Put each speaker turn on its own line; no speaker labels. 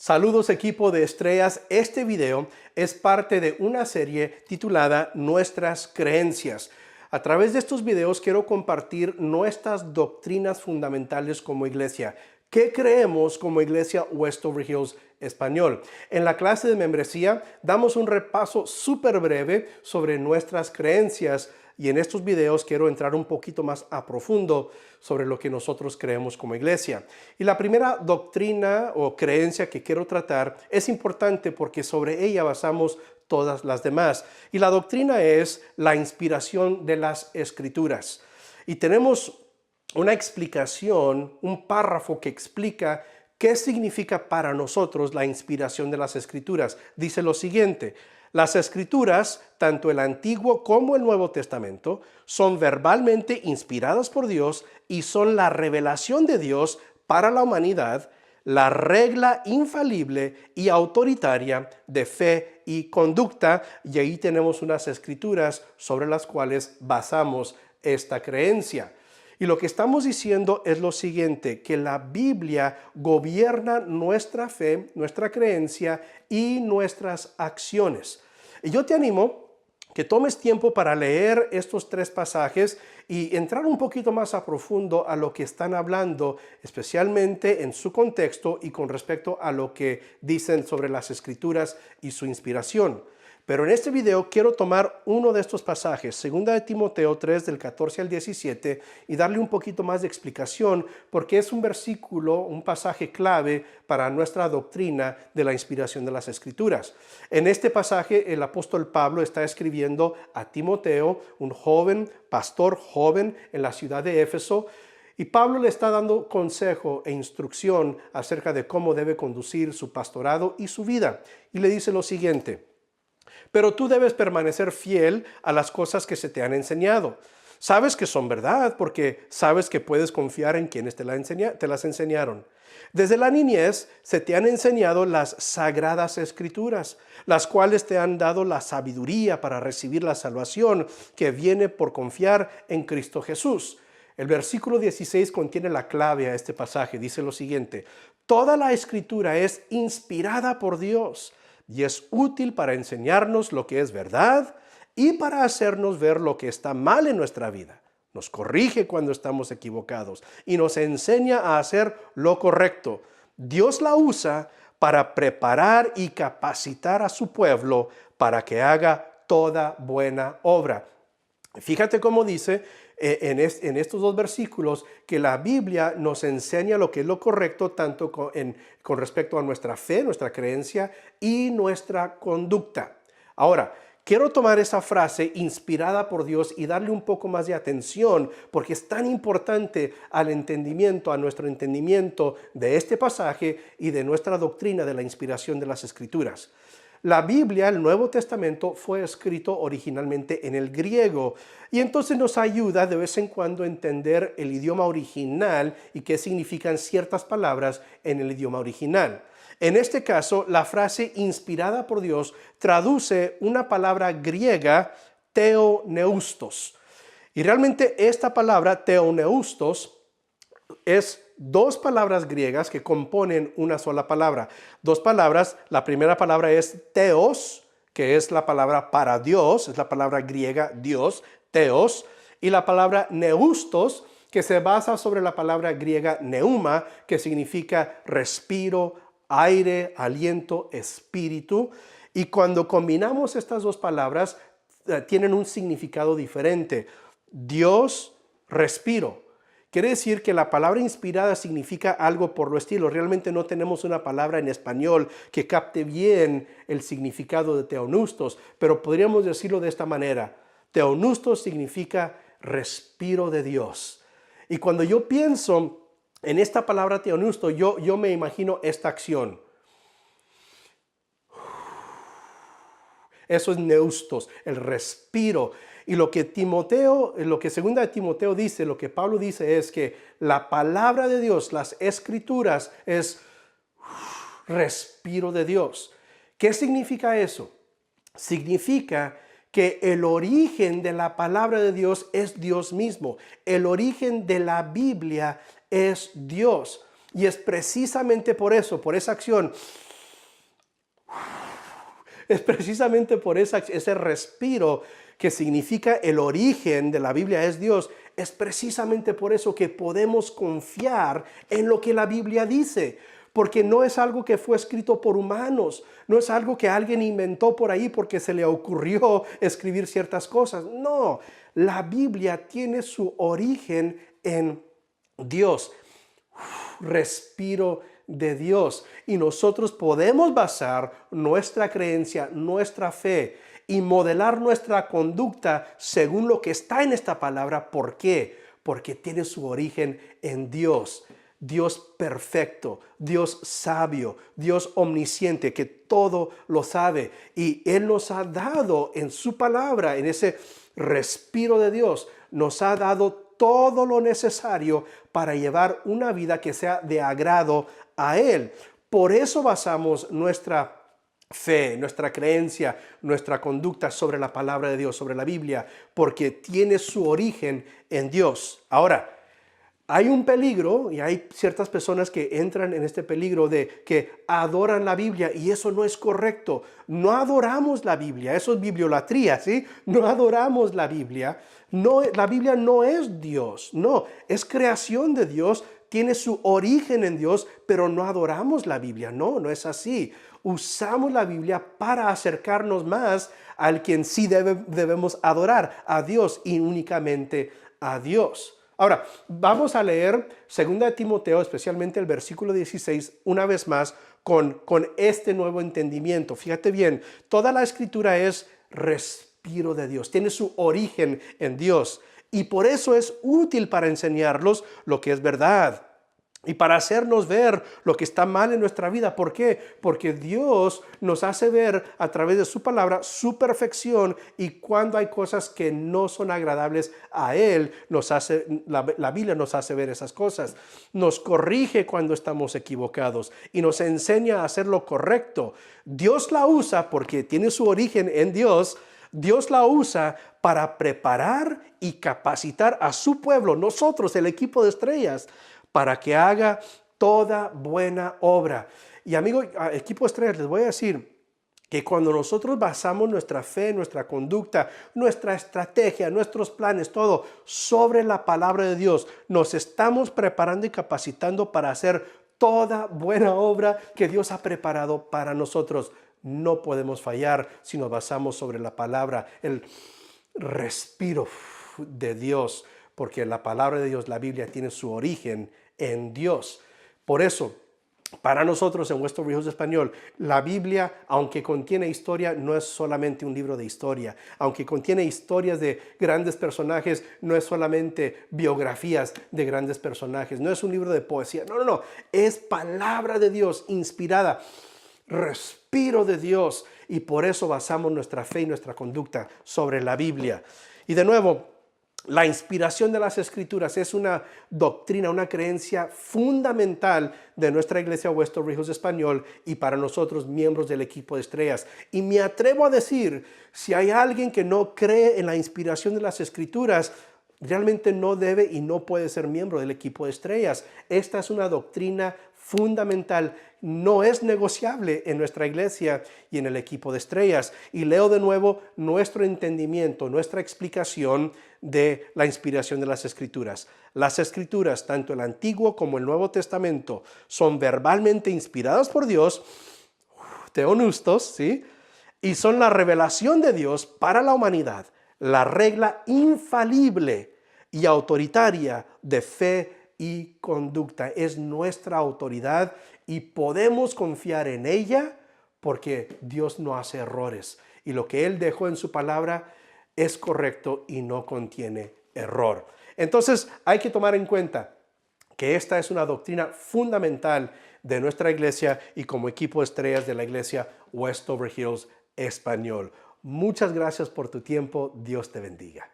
Saludos equipo de estrellas, este video es parte de una serie titulada Nuestras Creencias. A través de estos videos quiero compartir nuestras doctrinas fundamentales como iglesia. ¿Qué creemos como iglesia Westover Hills Español? En la clase de membresía damos un repaso súper breve sobre nuestras creencias y en estos videos quiero entrar un poquito más a profundo sobre lo que nosotros creemos como iglesia. Y la primera doctrina o creencia que quiero tratar es importante porque sobre ella basamos todas las demás. Y la doctrina es la inspiración de las Escrituras. Y tenemos una explicación, un párrafo que explica qué significa para nosotros la inspiración de las Escrituras. Dice lo siguiente: las Escrituras, tanto el Antiguo como el Nuevo Testamento, son verbalmente inspiradas por Dios y son la revelación de Dios para la humanidad, la regla infalible y autoritaria de fe y conducta. Y ahí tenemos unas escrituras sobre las cuales basamos esta creencia. Y lo que estamos diciendo es lo siguiente, que la Biblia gobierna nuestra fe, nuestra creencia y nuestras acciones. Y yo te animo que tomes tiempo para leer estos tres pasajes y entrar un poquito más a profundo a lo que están hablando, especialmente en su contexto y con respecto a lo que dicen sobre las Escrituras y su inspiración. Pero en este video quiero tomar uno de estos pasajes, 2 de Timoteo 3 del 14 al 17, y darle un poquito más de explicación porque es un versículo, un pasaje clave para nuestra doctrina de la inspiración de las Escrituras. En este pasaje el apóstol Pablo está escribiendo a Timoteo, un joven, pastor joven en la ciudad de Éfeso, y Pablo le está dando consejo e instrucción acerca de cómo debe conducir su pastorado y su vida. Y le dice lo siguiente: pero tú debes permanecer fiel a las cosas que se te han enseñado. Sabes que son verdad porque sabes que puedes confiar en quienes te las enseñaron. Desde la niñez se te han enseñado las sagradas escrituras, las cuales te han dado la sabiduría para recibir la salvación que viene por confiar en Cristo Jesús. El versículo 16 contiene la clave a este pasaje. Dice lo siguiente: toda la escritura es inspirada por Dios y es útil para enseñarnos lo que es verdad y para hacernos ver lo que está mal en nuestra vida. Nos corrige cuando estamos equivocados y nos enseña a hacer lo correcto. Dios la usa para preparar y capacitar a su pueblo para que haga toda buena obra. Fíjate cómo dice en estos dos versículos que la Biblia nos enseña lo que es lo correcto tanto con respecto a nuestra fe, nuestra creencia y nuestra conducta. Ahora, quiero tomar esa frase inspirada por Dios y darle un poco más de atención porque es tan importante al entendimiento, a nuestro entendimiento de este pasaje y de nuestra doctrina de la inspiración de las Escrituras. La Biblia, el Nuevo Testamento, fue escrito originalmente en el griego y entonces nos ayuda de vez en cuando a entender el idioma original y qué significan ciertas palabras en el idioma original. En este caso, la frase inspirada por Dios traduce una palabra griega, theoneustos. Y realmente esta palabra theoneustos es dos palabras griegas que componen una sola palabra. Dos palabras, la primera palabra es theos, que es la palabra para Dios, es la palabra griega Dios, theos, y la palabra neustos, que se basa sobre la palabra griega neuma, que significa respiro, aire, aliento, espíritu. Y cuando combinamos estas dos palabras, tienen un significado diferente. Dios, respiro. Quiere decir que la palabra inspirada significa algo por lo estilo. Realmente no tenemos una palabra en español que capte bien el significado de theoneustos, pero podríamos decirlo de esta manera. Theoneustos significa respiro de Dios. Y cuando yo pienso en esta palabra theoneusto, yo me imagino esta acción. Eso es neustos, el respiro. Y lo que 2 de Timoteo dice, lo que Pablo dice es que la palabra de Dios, las escrituras, es respiro de Dios. ¿Qué significa eso? Significa que el origen de la palabra de Dios es Dios mismo. El origen de la Biblia es Dios. Y es precisamente por eso, por esa acción, Es precisamente por ese respiro que significa el origen de la Biblia es Dios. Es precisamente por eso que podemos confiar en lo que la Biblia dice. Porque no es algo que fue escrito por humanos, no es algo que alguien inventó por ahí porque se le ocurrió escribir ciertas cosas. No, la Biblia tiene su origen en Dios. Respiro de Dios. Y nosotros podemos basar nuestra creencia, nuestra fe y modelar nuestra conducta según lo que está en esta palabra. ¿Por qué? Porque tiene su origen en Dios. Dios perfecto, Dios sabio, Dios omnisciente, que todo lo sabe. Y Él nos ha dado en su palabra, en ese respiro de Dios, nos ha dado todo lo necesario para llevar una vida que sea de agrado a Él. Por eso basamos nuestra fe, nuestra creencia, nuestra conducta sobre la palabra de Dios, sobre la Biblia, porque tiene su origen en Dios. Ahora, hay un peligro y hay ciertas personas que entran en este peligro de que adoran la Biblia y eso no es correcto. No adoramos la Biblia, eso es bibliolatría, ¿sí? No adoramos la Biblia. No, la Biblia no es Dios, no, es creación de Dios, tiene su origen en Dios, pero no adoramos la Biblia. No, no es así. Usamos la Biblia para acercarnos más al quien sí debemos adorar, a Dios y únicamente a Dios. Ahora, vamos a leer 2 Timoteo, especialmente el versículo 16, una vez más, con este nuevo entendimiento. Fíjate bien, toda la escritura es respiro de Dios, tiene su origen en Dios. Y por eso es útil para enseñarlos lo que es verdad y para hacernos ver lo que está mal en nuestra vida. ¿Por qué? Porque Dios nos hace ver a través de su palabra su perfección, y cuando hay cosas que no son agradables a Él, la Biblia nos hace ver esas cosas. Nos corrige cuando estamos equivocados y nos enseña a hacer lo correcto. Dios la usa porque tiene su origen en Dios. Dios la usa para preparar y capacitar a su pueblo, nosotros, el equipo de estrellas, para que haga toda buena obra. Y amigo, equipo de estrellas, les voy a decir que cuando nosotros basamos nuestra fe, nuestra conducta, nuestra estrategia, nuestros planes, todo sobre la palabra de Dios, nos estamos preparando y capacitando para hacer toda buena obra que Dios ha preparado para nosotros. No podemos fallar si nos basamos sobre la palabra, el respiro de Dios, porque la palabra de Dios, la Biblia, tiene su origen en Dios. Por eso, para nosotros en Weston Hijos de Español, la Biblia, aunque contiene historia, no es solamente un libro de historia. Aunque contiene historias de grandes personajes, no es solamente biografías de grandes personajes. No es un libro de poesía. No, no, no. Es palabra de Dios inspirada. Respiro de Dios. Y por eso basamos nuestra fe y nuestra conducta sobre la Biblia. Y de nuevo, la inspiración de las Escrituras es una doctrina, una creencia fundamental de nuestra iglesia Weston Hijos de Español y para nosotros, miembros del equipo de estrellas. Y me atrevo a decir, si hay alguien que no cree en la inspiración de las Escrituras, realmente no debe y no puede ser miembro del equipo de estrellas. Esta es una doctrina fundamental, no es negociable en nuestra iglesia y en el equipo de estrellas. Y leo de nuevo nuestro entendimiento, nuestra explicación de la inspiración de las Escrituras. Las Escrituras, tanto el Antiguo como el Nuevo Testamento, son verbalmente inspiradas por Dios, teonustos, ¿sí? Y son la revelación de Dios para la humanidad, la regla infalible y autoritaria de fe y conducta. Es nuestra autoridad y podemos confiar en ella porque Dios no hace errores. Y lo que Él dejó en su palabra es correcto y no contiene error. Entonces hay que tomar en cuenta que esta es una doctrina fundamental de nuestra iglesia y como equipo de estrellas de la iglesia Westover Hills Español. Muchas gracias por tu tiempo. Dios te bendiga.